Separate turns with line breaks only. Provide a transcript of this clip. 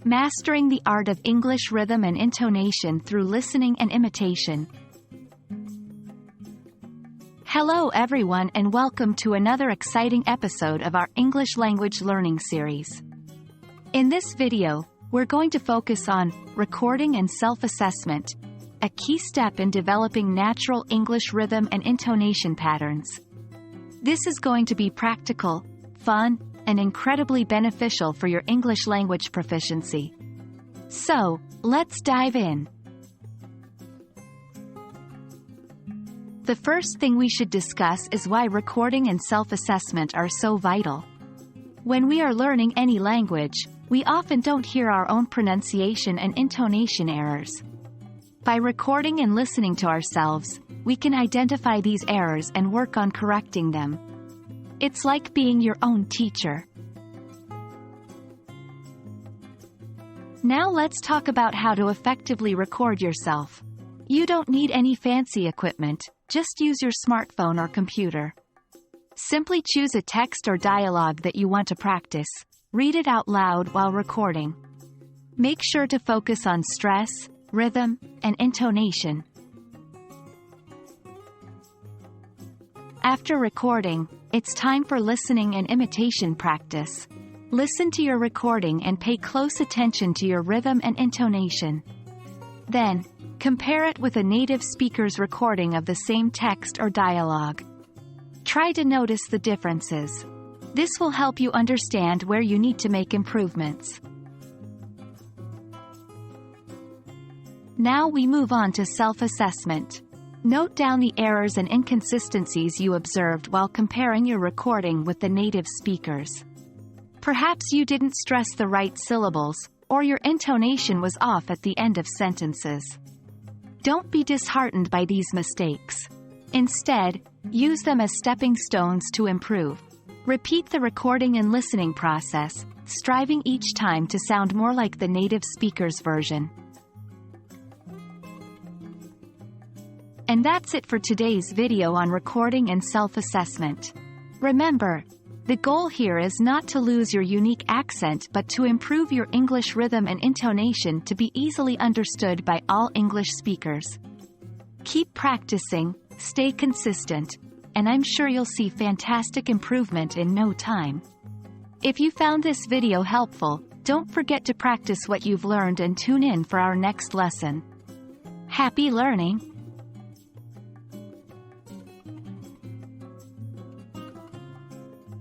Mastering the art of English rhythm and intonation through listening and imitation. Hello everyone and welcome to another exciting episode of our English language learning series. In this video, we're going to focus on recording and self-assessment, a key step in developing natural English rhythm and intonation patterns. This is going to be practical, fun, and incredibly beneficial for your English language proficiency. So, let's dive in. The first thing we should discuss is why recording and self-assessment are so vital. When we are learning any language, we often don't hear our own pronunciation and intonation errors. By recording and listening to ourselves, we can identify these errors and work on correcting them. It's like being your own teacher. Now let's talk about how to effectively record yourself. You don't need any fancy equipment, just use your smartphone or computer. Simply choose a text or dialogue that you want to practice, read it out loud while recording. Make sure to focus on stress, rhythm, and intonation. After recording, it's time for listening and imitation practice. Listen to your recording and pay close attention to your rhythm and intonation. Then, compare it with a native speaker's recording of the same text or dialogue. Try to notice the differences. This will help you understand where you need to make improvements. Now we move on to self-assessment. Note down the errors and inconsistencies you observed while comparing your recording with the native speakers. Perhaps you didn't stress the right syllables, or your intonation was off at the end of sentences. Don't be disheartened by these mistakes. Instead, use them as stepping stones to improve. Repeat the recording and listening process, striving each time to sound more like the native speaker's version. And that's it for today's video on recording and self-assessment. Remember, the goal here is not to lose your unique accent but to improve your English rhythm and intonation to be easily understood by all English speakers. Keep practicing, stay consistent, and I'm sure you'll see fantastic improvement in no time. If you found this video helpful, don't forget to practice what you've learned and tune in for our next lesson. Happy learning!